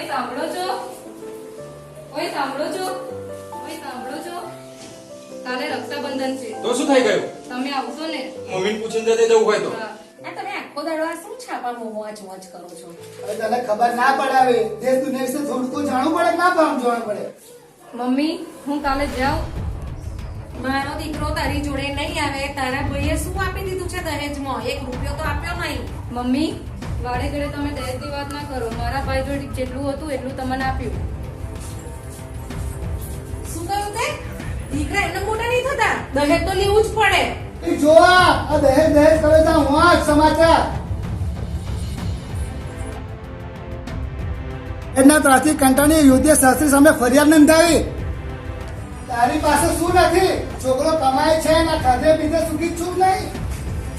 ઓય સાંભળો છો? ઓય સાંભળો છો? ઓય સાંભળો છો? કાલે રક્ષાબંધન છે. તો શું થઈ ગયું? તમે આવશો ને? મમ્મીને પૂછીને જતે જવું હોય તો. હા. આ તમે આખો દાડો આ શું છાપામાં મોજ મોજ કરો છો? હવે તને ખબર ના પડાવે દેશ દુનિયા વિશે થોડું તો જાણવું પડે કે ના જાણવું પડે. મમ્મી હું કાલે જાઉં? મારો દીકરો તારી જોડે નહીં આવે. તારા ભાઈએ શું આપી દીધું છે દહેજમાં? 1 રૂપિયો તો આપ્યો નહીં. મમ્મી વાડે ઘડે તમે દહેજની વાત ના કરો. મારા ભાઈ જોડે જેટલું હતું એટલું તમને આપ્યું. શું કહ્યું તે? દીકરા એમને મોટા નહીં થતા, દહેજ તો લેવું જ પડે. એ જોવા આ દહેજ દહેજ કરે તો હું આ સમાચાર એના ત્રાસી કંટાળી યોગ્ય શાસ્ત્રી સામે ફરિયાદ નોંધાવી. તારી પાસે શું નથી? છોકરો કમાય છે ને ખાધે પીધે સુખી જ છું નહીં.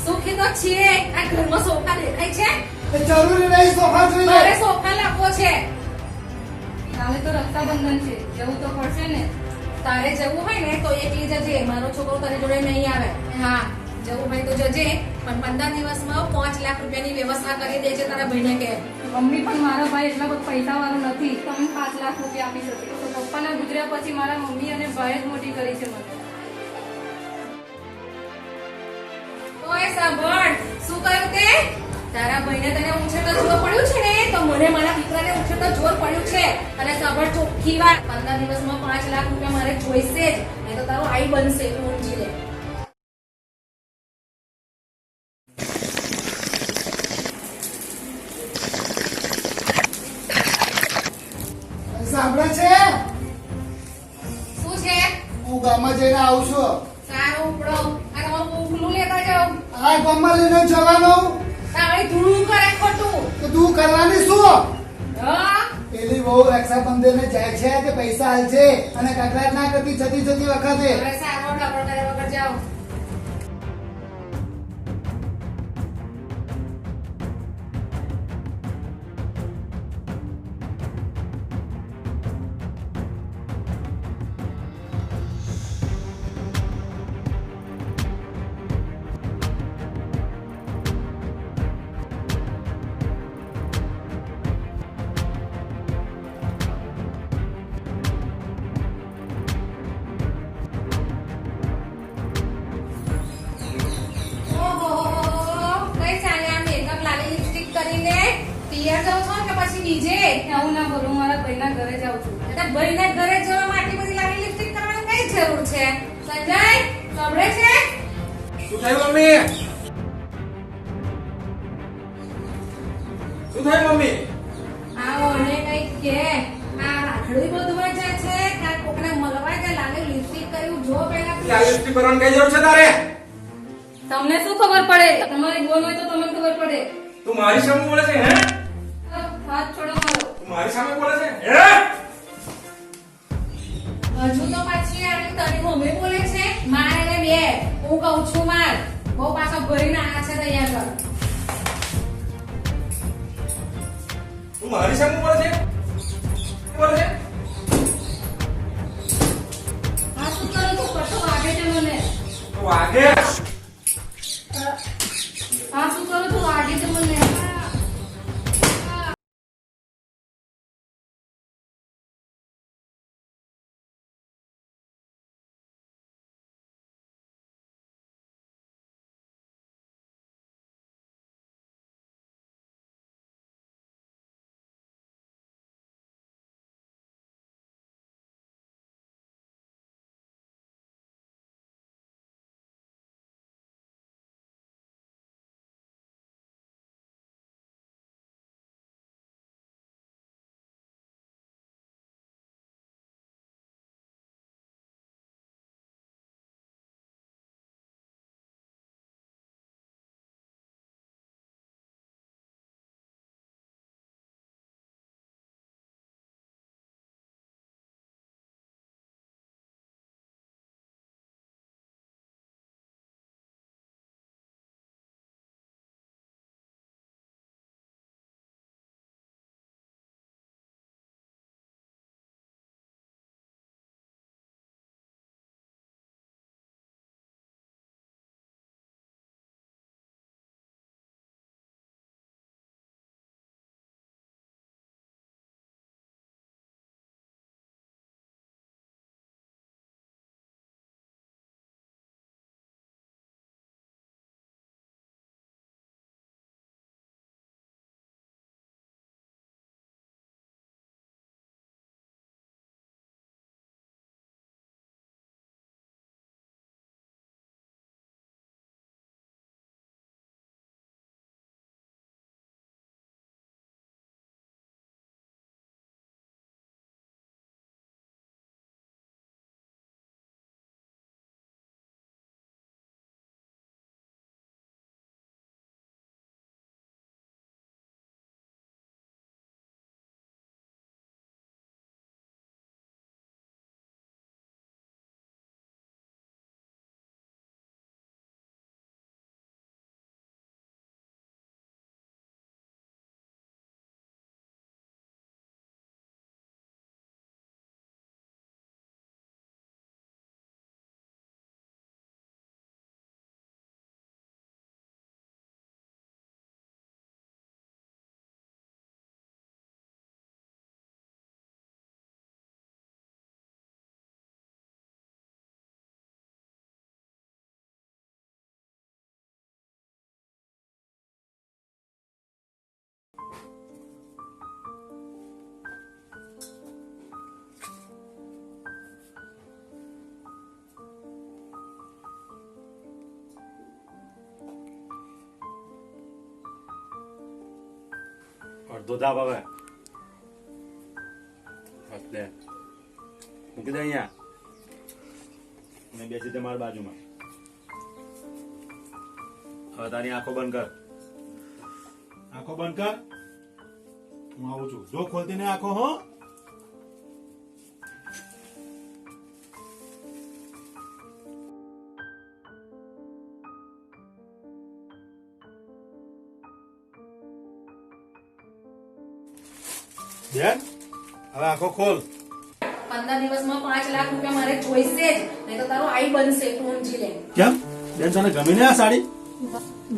સુખી તો છીએ. આ ઘરમાં સોફા દેખાય છે? એ જરૂરી નહીં સોફા જોઈએ. મારે સોફા લાવવો છે. કાલે તો રક્ષાબંધન છે, જવું તો પડશે ને. તારે જવું હોય ને તો એકલી જજે. મારો છોકરો તારી જોડે નહીં આવે. હા, જવું હોય તો જજે, પણ 15 દિવસમાં 5 લાખ રૂપિયાની વ્યવસ્થા કરી દેજે તારા ભાઈને કે. મમ્મી પણ મારા ભાઈ એટલા બધા પૈસા વાળો નથી. તમે 5 લાખ રૂપિયા આપી શકે તો પપ્પાના ગુજર્યા પછી મારા મમ્મી અને ભાઈ જ મોટી કરી છે મને. ઓય સાંભળ, શું કહ્યું તે? તારા ભાઈને તને ઉછેરતા જોર પડ્યું છે ને, તો મને મારા દીકરાને ઉછેરતા જોર પડ્યું છે. અને સાંભળ ચોખ્ખી વાત, 15 દિવસમાં 5 લાખ રૂપિયા મારે જોઈશે જ, નહીં તો તારો આઈ બનશે. તું ઊંચી લે. સાંભળે છે? શું છે? હું ગામમાં જઈને આવું છું. સારું ઉપડો. આ તમારું ઉકલું લેતા જાઓ. આ ગામમાં લઈને જવાનું તાળી ધૂળું કરે ખોટું. તો તું કરવાની શું? હા, પેલી બહુ રક્ષાબંધન જાય છે કે પૈસા હાલ છે અને કકડાટ ના કરતી જતી જતી વખતે. હવે સારો ડબલ કરે વગર જાઓ. ઓહો, કઈ ચાલે આ મેકઅપ લાલી લિપસ્ટિક કરીને? પિયર જાવ છો કે પછી બીજે? આવું ના બોલું, મારા ભાઈના ઘરે જાઉં છું. એટલે ભાઈને ઘરે જવા માટે પછી લાલી લિપસ્ટિક કરવાની કઈ જરૂર છે? સંજય, સાંભળે છે? શું થયું મમ્મી? શું થયું મમ્મી? આવો ને કઈક કે આ રાખડી બધું જાય છે કે કોકને મળવા કે લાલી લિપસ્ટિક કર્યું જો પહેલા. લાલ લિપસ્ટિક કરવાની કઈ જરૂર છે તારે? તમને શું ખબર પડે? તમારી બોલ હોય તો તમને ખબર પડે. તું મારી સામે બોલે છે હે? હાથ છોડો મારો. તું મારી સામે બોલે છે હે? હજુ તો પાછી આવી તારી મમ્મી બોલે છે. માર એને બે. હું કહું છું માર. બહુ પાછો ભરીને આયા છે તૈયાર કર. તું મારી સામે બોલે છે? બોલે છે? આ શું કરો છો? કશો વાગે છે મને. તો વાગે. આ શું કરો છો? વાગે છે મને. અડધો દાબ હવે લે મૂકી દે અહીંયા ને બેસી દે મારી બાજુમાં. હવે તારી આંખો બંધ કર. આંખો બંધ કર. હું આવું છું. જો ખોલતી ને આંખો હો. બેન હવે આંખો ખોલ. 15 દિવસમાં 5 લાખ રૂપિયા મારે જોઈશે જ, નહીં તો તારો આઈ બનશે, તું સમજી લે. કેમ બેન તને ગમી ને આ સાડી?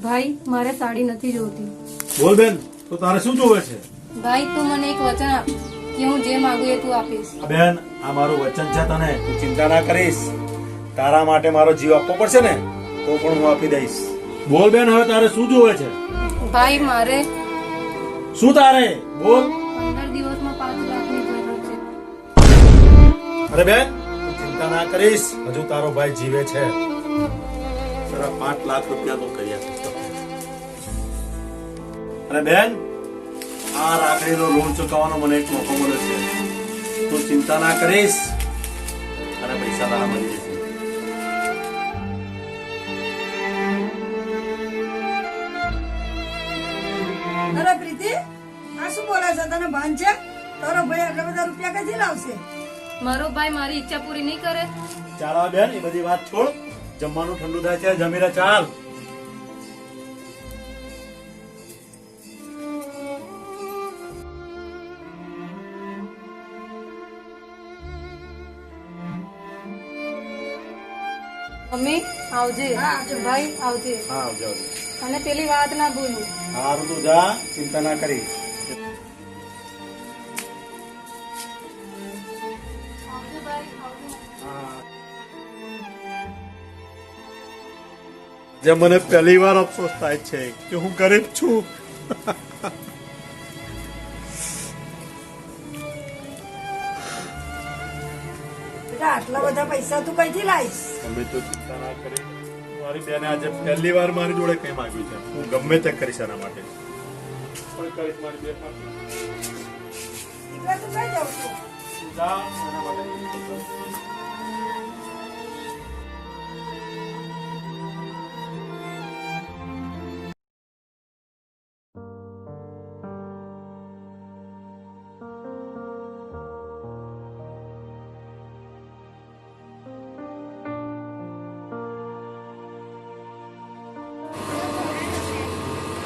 ભાઈ મારે સાડી નથી જોતી. બોલ બેન તો તારે શું જોવે છે? ભાઈ તું મને એક વચન આપ કે હું જે માંગુ એ તું આપીશ. બેન આ મારું વચન છે તને. તું ચિંતા ના કરીશ. તારા માટે મારો જીવ આપવો પડશે ને તો પણ હું આપી દઈશ. બોલ બેન હવે તારે શું જોવે છે? ભાઈ મારે શું તારે? બોલ. 15 દિવસમાં 5 લાખની જરૂર છે. અરે બેન તું ચિંતા ના કરીશ. હજુ તારો ભાઈ જીવે છે. તારા 5 લાખ રૂપિયા તો કરી આપીશ. અને બેન આ રાખડીનો લોન ચૂકવવાનો મને એક મોકો મળે છે. તું ચિંતા ના કરીશ અને પૈસા તારા મળી જશે. અરે પ્રીતિ, આ શું બોલે છે? તને ભાન છે? તારો ભાઈ આટલા બધા રૂપિયા ક્યાંથી લાવશે? મારો ભાઈ મારી ઈચ્છા પૂરી નહીં કરે. ચાલ આ બેન એ બધી વાત છોડ. જમવાનું ઠંડુ થાય છે. જમી લે ચાલ. મમ્મી આવજે. હા, આવજો. ભાઈ આવજે. હા આવજો. અને પેલી વાત ના ભૂલું. સારું તું જા. ચિંતા ના કરીશ. આવજે ભાઈ આવજે. જે મને પહેલી વાર અફસોસ થાય છે કે હું ગરીબ છું. બેટા, આટલા બધા પૈસા તું કઈથી લાવીશ? તમે તો ચિંતા ના કરી. મારી બેને આજે પહેલી વાર મારી જોડે કઈ માંગ્યું છે. હું ગમે તે કરીશ એના માટે. પણ કરીશ મારી બેન માટે. એટલે તું કઈ જાઉં છું? તું જા એના માટે.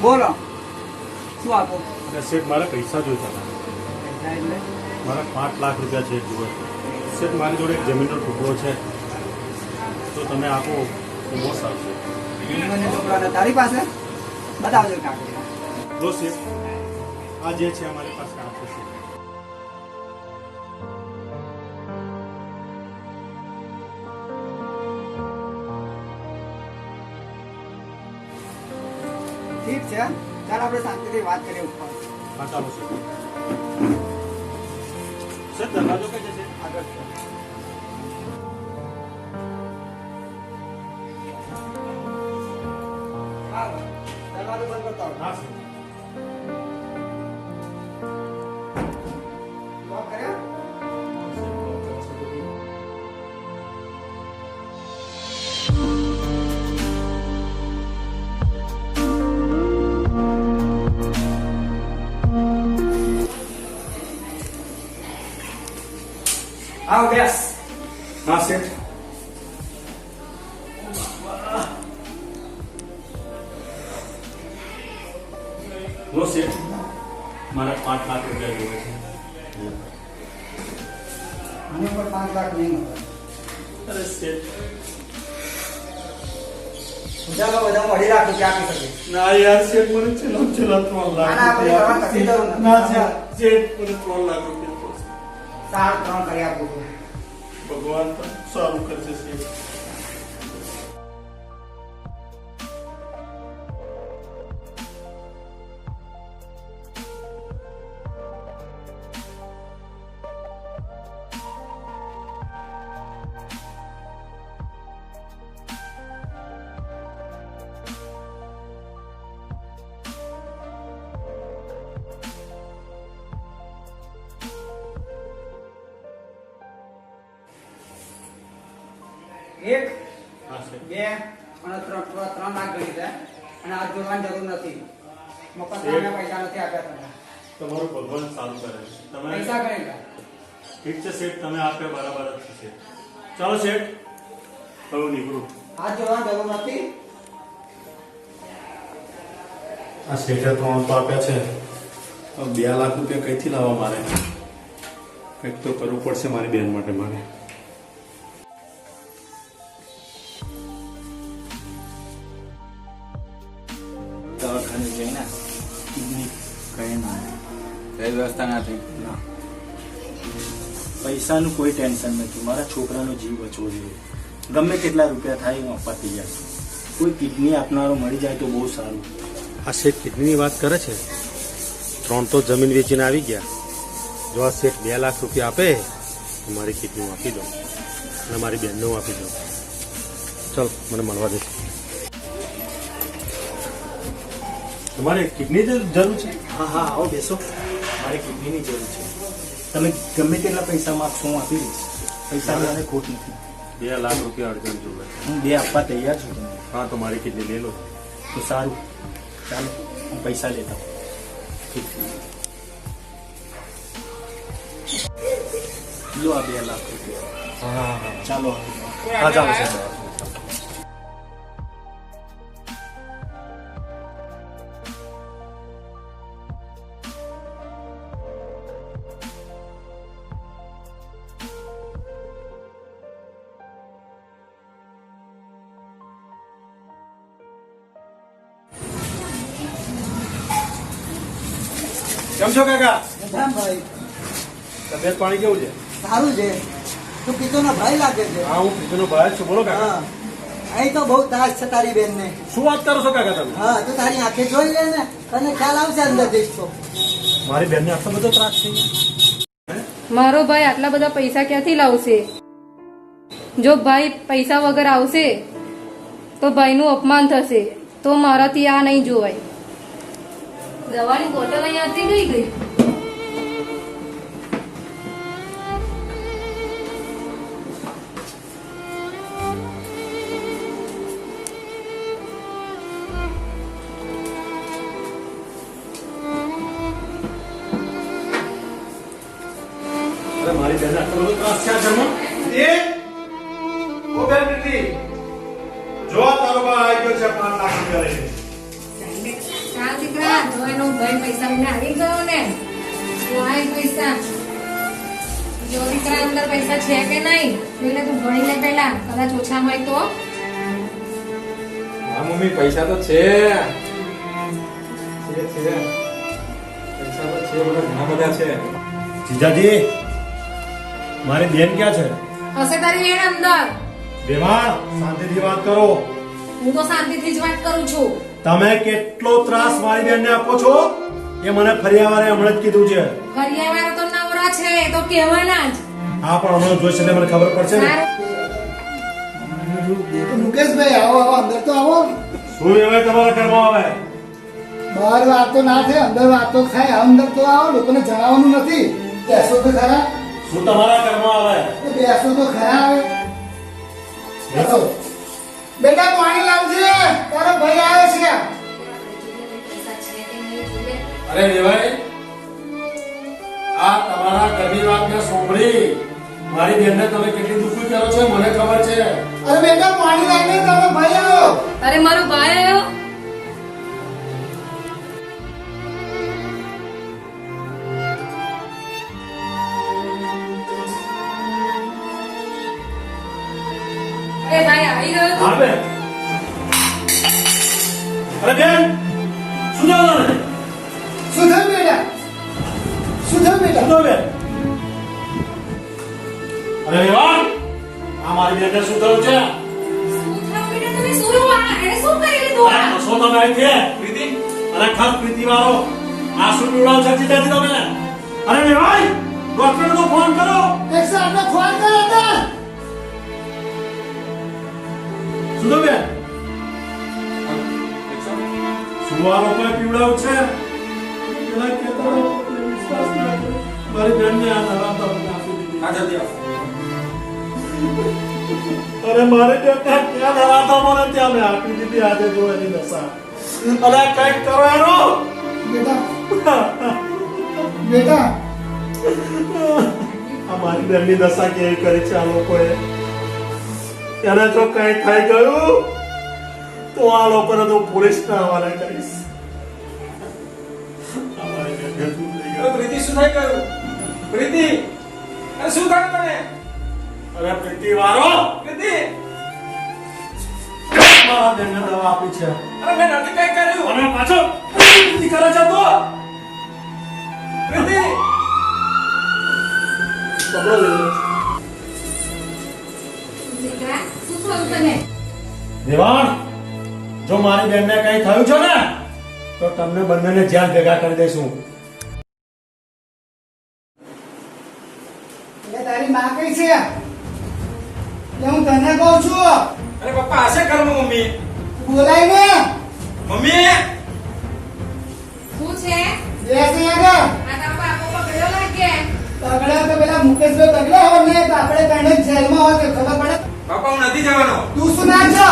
બોલો શું આપો? અને શેઠ મારે પૈસા જોઈતા હતા. મારા 5 લાખ રૂપિયા છે જુએ. શેઠ મારી જોડે એક જમીનનો ટુકડો છે તો તમે આપો તો બહુ સારું છે. જમીનનો ટુકડો તારી પાસે? બતાવજો કાગળ. જો શેઠ આ જે છે અમારી પાસે આપો છે. ઠીક છે, ચાલ આપણે શાંતિથી વાત કરીએ ઉપર. હા ચાલો શેઠ. શેઠ દરવાજો કઈ જશે? આગળ છે. હાલો, દરવાજો બંધ કરતો આવો. હા શેઠ. લોક કર્યા? આવો બેસ. હા શેઠ. જો શેઠ મારે 5 લાખ રૂપિયા જોઈએ છે. આની ઉપર 5 લાખ નહીં મળે. અરે શેઠ ઉધારમાં બધા મળી લાખ રૂપિયા આપી શકે. ના યાર શેઠ મને છેલ્લા 3 લાખ આના આપણે કરવા કશી જરૂર નથી. ના શેઠ મને 3 લાખ રૂપિયા પડશે. સારું, 3 કરી આપું છું. ભગવાન તો સારું કરશે શેઠ. એક હા શેઠ. 2 અને 3 લાખ ગણી દે અને આ જોવાની જરૂર નથી મફત શેઠ. પૈસા નથી આપ્યા તમે તમારું ભગવાન સારું કરે છે. તમે પૈસા ગણી દે ઠીક છે શેઠ, તમે આપ્યા બરાબર જ છે શેઠ. ચાલો શેઠ, હવે હું નીકળું. આ જોવાની જરૂર નથી આ શેઠે 3 તો આપ્યા છે, હવે 2 લાખ રૂપિયા કઈથી લાવવા મારે? કંઈક તો કરવું પડશે મારી બેન માટે મારે. દવાખાને જઈને કિડની કઈ ના કઈ વ્યવસ્થા નથી ના પૈસાનું કોઈ ટેન્શન નથી. મારા છોકરાનો જીવ બચવો જોઈએ. ગમે કેટલા રૂપિયા થાય હું આપવા તૈયાર છું. કોઈ કિડની આપનારો મળી જાય તો બહુ સારું. આ શેઠ કિડનીની વાત કરે છે. 3 તો જમીન વેચીને આવી ગયા. જો આ શેઠ 2 લાખ રૂપિયા આપે તો મારી કિડની હું આપી દઉં અને મારી બેનને હું આપી દઉં. ચાલ, મને મળવા દે. તમારે કિડની જરૂર છે? હા હા આવો બેસો. મારે કિડનીની જરૂર છે. તમે ગમે તેટલા પૈસા માગશો હું આપી દઈશ. પૈસાની મને ખોટ નથી. 2 લાખ રૂપિયા અડચણ જોવે. હું 2 આપવા તૈયાર છું તમને. હા, તો મારી કિડની લઈ લો. તો સારું ચાલો હું પૈસા લેતા હોઉં. ઠીક છે. લો આ 2 લાખ રૂપિયા. હા હા હા ચાલો હા, ચાલો સાહેબ. કેમ છો કાકા? રામ ભાઈ તબિયત પાણી કેવું છે? સારું છે તું પિતોનો ભાઈ લાગે છે હા, હું પીતોનો ભાઈ જ છું. બોલો કાકા. હા અહીં તો બહુ ત્રાસ છે તારી બેન ને શું વાત કરો છો કાકા તમે? હા તું તારી આંખે જોઈ લે ને તને ખ્યાલ આવશે અંદર જઈશ તો મારી બેનને આટલો બધો ત્રાસ છે? મારો ભાઈ આટલા બધા પૈસા ક્યાંથી લાવશે? જો ભાઈ પૈસા વગર આવશે તો ભાઈનું અપમાન થશે. તો મારાથી આ નહીં જોવાય. દવાની બોટલ અહીંયાથી ગઈ ગઈ. અરે મારી બેનને આટલો બધો ત્રાસ છે આ ઘરમાં? ઓ બેન પ્રીતિ, જો આ તારો ભાઈ આવી ગયો છે 5 લાખ રૂપિયા લઈને. ચાલ દીકરા જો એનો ભાઈ પૈસા લઈને આવી ગયો ને લાય પૈસા જો દીકરા અંદર પૈસા છે કે નહીં એટલે તું ભણી લે પહેલા કદાચ ઓછા હોય તો હા મમ્મી પૈસા તો છે પૈસા તો છે બધા ઘણા બધા છે. જીજાજી, મારી બેન ક્યાં છે? હશે તારી બેન અંદર. બેમાણ, શાંતિથી વાત કરો. હું તો શાંતિથી જ વાત કરું છું. તમે કેટલો ત્રાસ મારી બેનને આપો છો એ મને ફરિયાવારે હમણાં જ કીધું છે. ફરિયાવાળો તો નવરો છે એ તો કહેવાના જ. હા, પણ હમણાં જોઈશે એટલે મને ખબર પડશે ને. મુકેશભાઈ આવો આવો અંદર તો આવો. શું એવાય તમારા ઘરમાં આવે? બહાર વાતો ના થાય અંદર વાતો થાય. અંદર તો આવો, લોકોને જણાવવાનું નથી. બેસો તો ખરા. શું તમારા ઘરમાં આવે? બેસો તો ખરા આવે. બેસો. બેટા પાણી લાવજે, તારો ભાઈ આવે છે. પૈસા છે કે નહીં જોઈએ. અરે દેવાય આ તમારા ઘરની વાત મેં સાંભળી. મારી બેનને તમે કેટલી દુઃખી કરો છો મને ખબર છે. અરે બેટા પાણી લાવીને તારો ભાઈ આવ્યો. અરે મારો ભાઈ આવ્યો. અરે ભાઈ આવી ગયો. હા બેન. અરે બેન, શું થયું તને? શું થયું બેટા? શું થયું બેટા? શું થયું બેન? અરે વિવાન, આ મારી બેનને શું થયું છે? શું થયું બેટા તમે શું એને શું કરી લીધું આ? શું તમે આવી છે પ્રીતિ? અરે ખાસ પ્રીતિ વાળો આ શું પીવડાવ છે જીજાજી તમે? અરે વિવાન, ડોક્ટરને તો ફોન કરો. 108 ને ફોન કરો હતા. શું થયું બેન? શું આ લોકોએ પીવડાવ છે? પેલા કહેતા હતા કે વિશ્વાસ ના કર્યો. મારી બેનને આ નવા તો આપી દીધી. આ જલ્દી આવો. અરે મારે ત્યાં ધરાતો મને ત્યાં મેં આપી દીધી આજે જો એની દશા. અને આ કંઈક કરો એનું. બેટા બેટા આ મારી બેનની દશા કેવી કરી છે આ લોકોએ. એને જો કઈ થઈ ગયું તો આ લોકોને તો પોલીસના હવાલે કરીશ. આ મારી બેનને શું થઈ ગયું? પ્રીતિ શું થઈ ગયું? પ્રીતિ અરે શું થયું તને? અરે પ્રીતિ વાળો પ્રીતિ મારા બેનને દવા આપી છે અરે મેં નથી કઈ કર્યું. અને પાછો પ્રીતિ કરે છે તો પ્રીતિ પકડો લે. દીકરા શું થયું તને? દેવાણ જો મારી બેનને કઈ થયું છે ને તો તમને બંનેને જેલ ભેગા કરી દઈશું. એટલે તારી માં કઈ છે એટલે હું તને કહું છું અરે પપ્પા હશે ઘરમાં મમ્મી. બોલાય ને મમ્મી શું છે? બેસ આગળ આ તારો બાપો પકડ્યો લાગે. તગડા તો પેલા મુકેશભાઈ તગડા હોય ને તો આપણે તને જેલમાં હોય તો ખબર પડે. પપ્પા હું નથી જવાનો. તું શું ના છો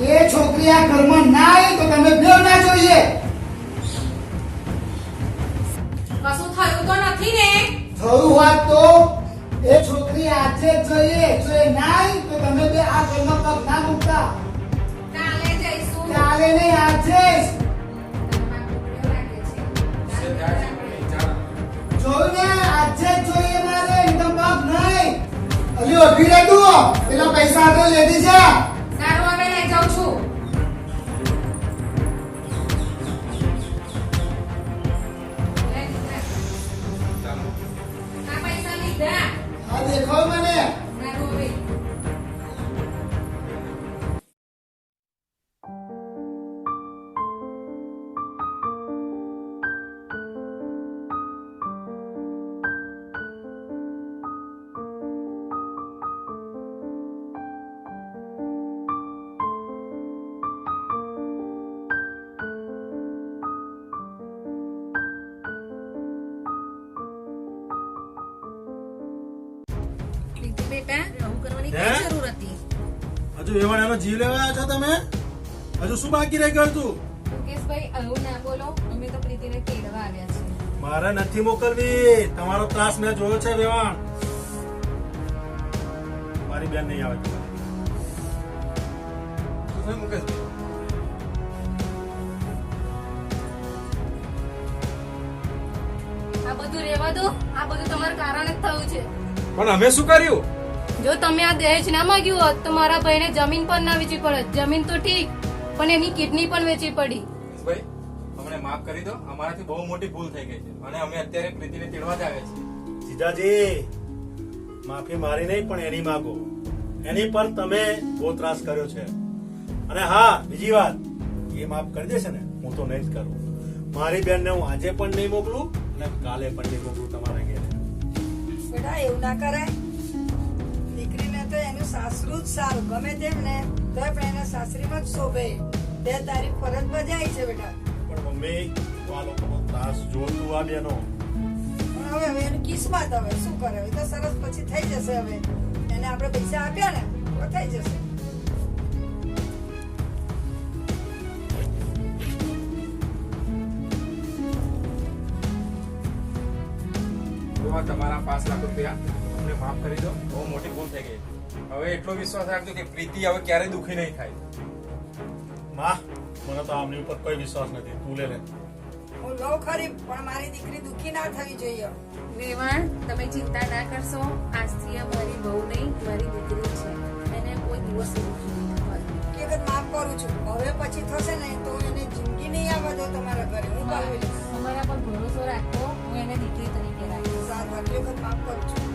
એ છોકરી આ ઘરમાં ના આવી તો તમે બેવ ના જોઈએ. કશું થયું તો નથી ને? થયું હોત તો એ છોકરી આજે જ જોઈએ જો એ ના આવી તો તમે બે આ ઘરમાં પગ ના મૂકતા. કાલે જઈશું. કાલે નહીં આજે જ. તારો બાપો પકડ્યો લાગે છે. જોયું ને આજે જ જોઈએ મારે એકદમ પગ નહીં. અલી ઉભી રહે તું પેલા પૈસા તો લેતી જા. સારું હવે લઈ જાઉં છું. લે દીકરા. આ પૈસા લીધા. આ દેખાવ મને સારું હવે. પ્રીતિ બેટા આવું કરવાની હે? કઈ જરૂર હતી? હજુ વેવાણ એનો જીવ લેવા આવ્યા છો તમે? હજુ શું બાકી રહી ગયું તું? મુકેશભાઈ આવું ના બોલો. અમે તો પ્રીતિને તેડવા આવ્યા છીએ. મારે નથી મોકલવી. તમારો ત્રાસ મેં જોયો છે વેવાણ. મારી બેન નહીં આવે તમારી. શું થયું મુકેશભાઈ? આ બધું રહેવા દો. આ બધું તમારા કારણે જ થયું છે. પણ અમે શું કર્યું? જો તમે આ દહેજ ના માંગ્યું હોત તો મારા ભાઈને જમીન પણ ના વેચવી પડે. જમીન તો ઠીક પણ એની કિડની પણ વેચવી પડી. ભાઈ અમને માફ કરી દો. અમારાથી બહુ મોટી ભૂલ થઈ ગઈ છે અને અમે અત્યારે પ્રીતિને તેડવા જ આવ્યા છીએ. જીજાજી માફી મારી નહીં પણ એની માંગો. એની પર તમે બહુ ત્રાસ કર્યો છે. અને હા બીજી વાત એ માફ કરી દેશે ને હું તો નહીં જ કરું. મારી બેનને હું આજે પણ નહીં મોકલું અને કાલે પણ નહીં મોકલું તમારા ઘરે. બેટા એવું ના કરાય. દીકરીને તો એનું સાસરું જ સારું ગમે તેમ ને તોય પણ એના સાસરીમાં જ શોભે. તે તારી ફરજ બજાવી છે બેટા. પણ મમ્મી તો આ લોકોનો ત્રાસ જોતું આ બેનો. પણ હવે એની કિસ્મત હવે શું કરે. હવે તો સરસ પછી થઈ જશે. હવે એને આપણે પૈસા આપ્યા ને તો થઈ જશે. તો આ તમારા 5 લાખ રૂપિયા અમને માફ કરી દો. બહુ મોટી ભૂલ થઈ ગઈ. હવે એટલો વિશ્વાસ રાખજો કે પ્રીતિ હવે ક્યારેય દુઃખી નહીં થાય. માં મને તો આમની ઉપર કોઈ વિશ્વાસ નથી. તું લે લે. હું લઉં ખરી પણ મારી દીકરી દુઃખી ના થવી જોઈએ. વેવાણ તમે ચિંતા ના કરશો. આજથી આ મારી બહુ નહીં મારી દીકરી છે. એને કોઈ દિવસ દુઃખ નહીં થવા. હકીકત માફ કરું છું. હવે પછી થશે ને તો એને જિંદગી નહીં આવવા દો તમારા ઘરે. હું કહું છું. અમારા પર ભરોસો રાખો. હું એને દીકરી તરીકે રાખીશ. સાત આટલી વખત માફ કરું છું.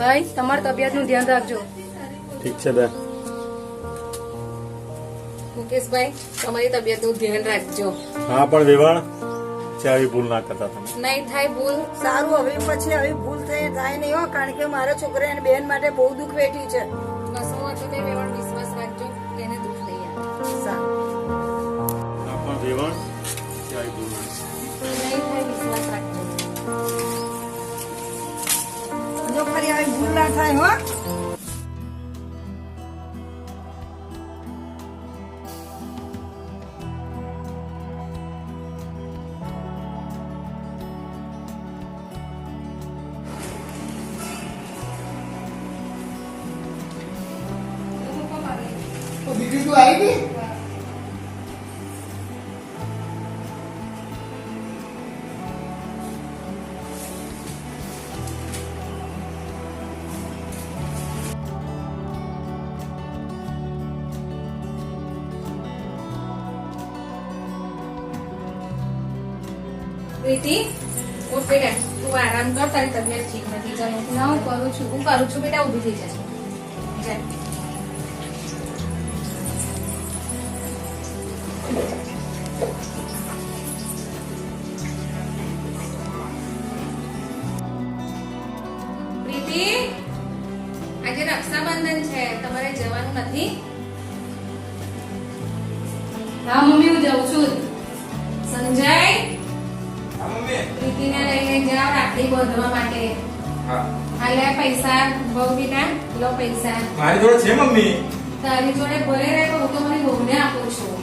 ભાઈ તમારી તબિયતનું ધ્યાન રાખજો. ઠીક છે બેન. મુકેશભાઈ તમારી તબિયતનું ધ્યાન રાખજો. હા પણ વેવાણ આવી ભૂલ ના કરતા તમે. નહીં થાય ભૂલ. સારું હવે પછી આવી ભૂલ થાય નહીં હો. કારણ કે મારા છોકરા અને બેન માટે બહુ દુઃખ વેઠ્યું છે. કશું હતું તે વેવાણ વિશ્વાસ રાખજો. એને દુઃખ નહીં આવે. સારું. આ પણ રેવણ ક્યાંય દૂર નથી. નહીં થાય વિશ્વાસ રાખજો. જો ફરી આવી ભૂલ ના થાય હો. તો દીકરી તું આવી ગઈ પ્રીતિ ઉઠ બેટા, તું આરામ કર, તારી તબિયત ઠીક નથી. ચાલ ઉઠ. ના હું કરું છું. હું કરું છું બેટા, ઊભી થઈ જશે. જા. પ્રીતિ, આજે રક્ષાબંધન છે, તમારે જવાનું નથી? હા મમ્મી હું જાઉં છું. સંજય, હા મમ્મી. પ્રીતિને લઈને જાઓ રાખડી બાંધવા માટે. હા હાલે પૈસા બહુ બેટા, લો પૈસા. મારી જોડે છે મમ્મી. તારી જોડે ભલે રહે, પણ હું તો મારી વહુને આપું છું.